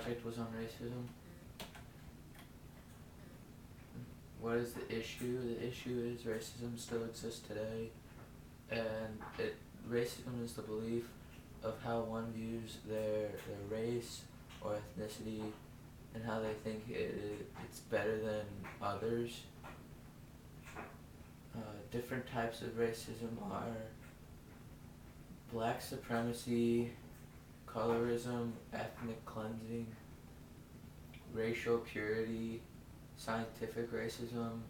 project was on racism. What is the issue? The issue is racism still exists today, and racism is the belief of how one views their race or ethnicity and how they think it's better than others. Different types of racism are black supremacy, colorism, ethnic cleansing, racial purity, scientific racism,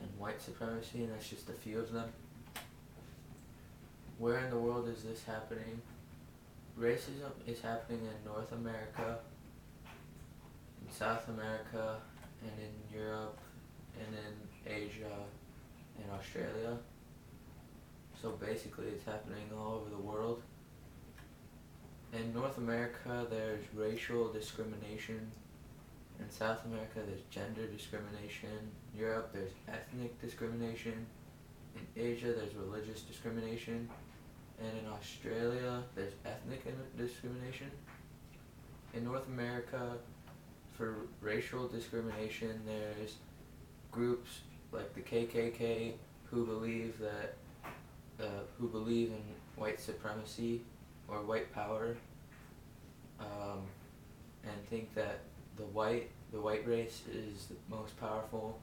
and white supremacy, and that's just a few of them. Where in the world is this happening? Racism is happening in North America, in South America, and in Europe, and in Asia, and Australia. So basically it's happening all over the world. In North America there's racial discrimination. In South America there's gender discrimination. In Europe there's ethnic discrimination. In Asia there's religious discrimination. And in Australia there's ethnic discrimination. In North America, for racial discrimination, there's groups like the KKK who believe in white supremacy or white power, and think that the white race is the most powerful,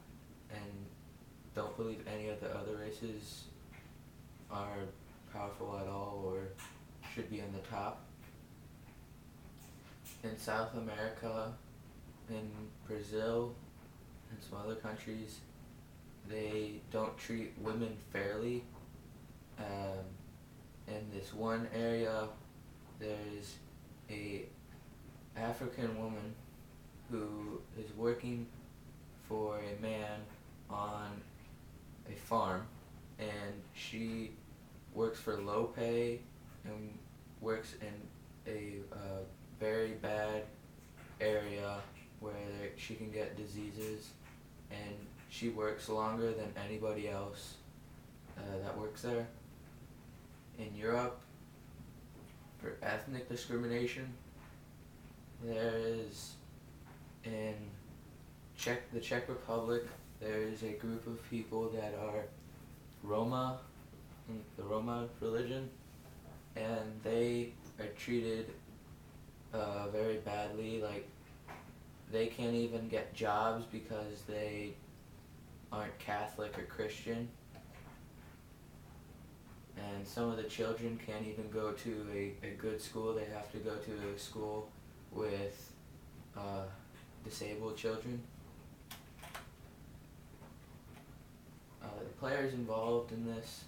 and don't believe any of the other races are powerful at all or should be on the top. In South America, in Brazil, and some other countries, they don't treat women fairly. In this one area, there's a African woman who is working for a man on a farm, and she works for low pay and works in a very bad area where she can get diseases, and she works longer than anybody else that works there. In Europe, for ethnic discrimination, there is in the Czech Republic, there is a group of people that are Roma, the Roma religion, and they are treated very badly. Like, they can't even get jobs because they aren't Catholic or Christian, and some of the children can't even go to a good school. They have to go to a school with disabled children. The players involved in this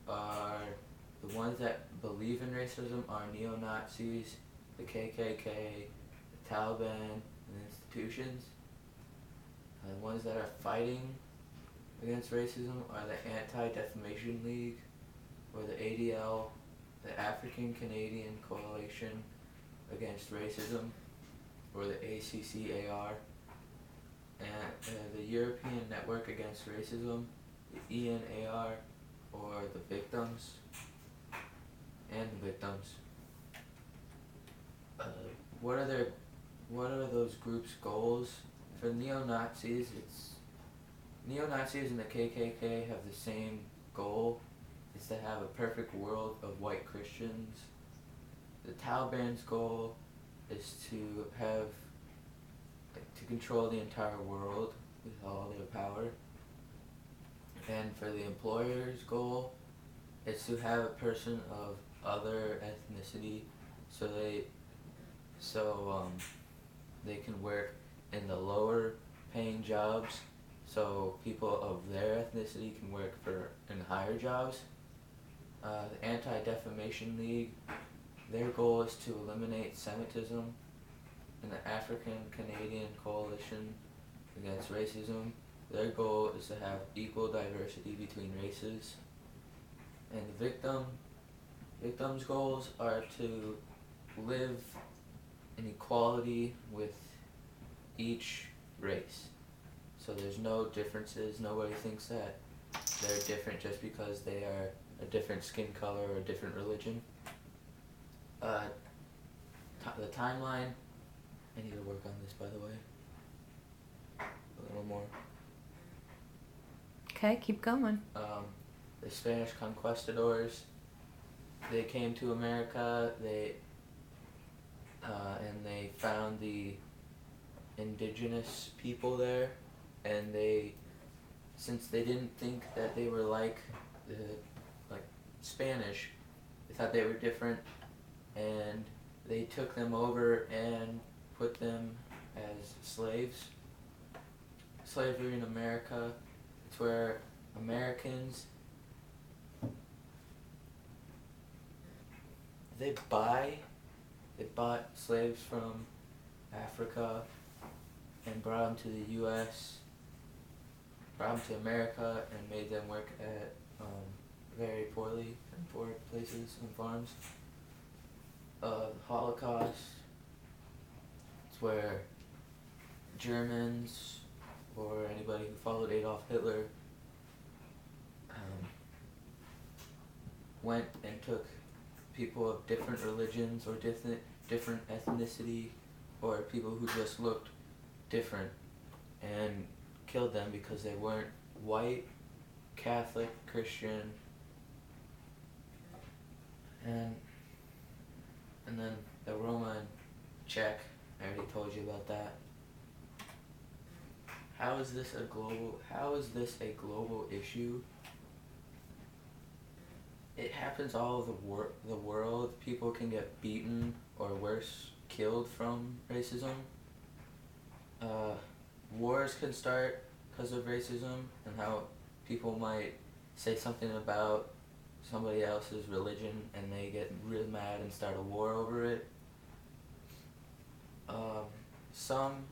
are the ones that believe in racism are neo-Nazis, the KKK, the Taliban, and institutions. The ones that are fighting against racism are the Anti-Defamation League, or the ADL, the African Canadian Coalition Against Racism, or the ACCAR, and the European Network Against Racism, the ENAR, or the victims, and the victims. What are those groups' goals? For neo-Nazis, neo-Nazis and the KKK have the same goal. It's to have a perfect world of white Christians. The Taliban's goal is to control the entire world with all their power. And for the employer's goal, it's to have a person of other ethnicity, so they can work in the lower paying jobs, so people of their ethnicity can work in higher jobs. The Anti-Defamation League, their goal is to eliminate Semitism, and the African Canadian Coalition Against Racism, their goal is to have equal diversity between races. And the victims' goals are to live in equality with each race. So there's no differences. Nobody thinks that they're different just because they are a different skin color or a different religion. The timeline I need to work on this, by the way. A little more. Okay, keep going. The Spanish conquistadors, they came to America, and they found the indigenous people there, and since they didn't think that they were like Spanish, they thought they were different, and they took them over and put them as slaves. Slavery in America, it's where Americans, they bought slaves from Africa and brought them to the U.S., brought them to America, and made them work at very poorly and poor places and farms. The Holocaust, it's where Germans or anybody who followed Adolf Hitler went and took people of different religions or different ethnicity, or people who just looked different, and killed them because they weren't white, Catholic, Christian, and then the Roma and Czech, I already told you about that. How is this a global issue? It happens all over the world. People can get beaten or worse, killed from racism. Wars can start because of racism and how people might say something about somebody else's religion and they get real mad and start a war over it. Some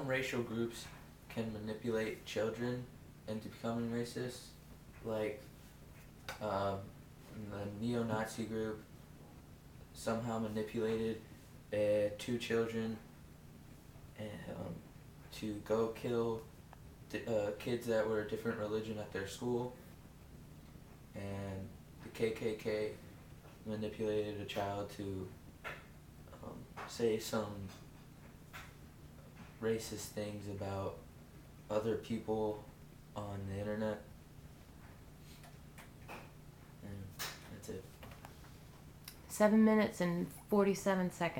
racial groups can manipulate children into becoming racist, like the neo-Nazi group somehow manipulated 2 children to go kill kids that were a different religion at their school, and the KKK manipulated a child to say some racist things about other people on the internet. And that's it. 7 minutes and 47 seconds.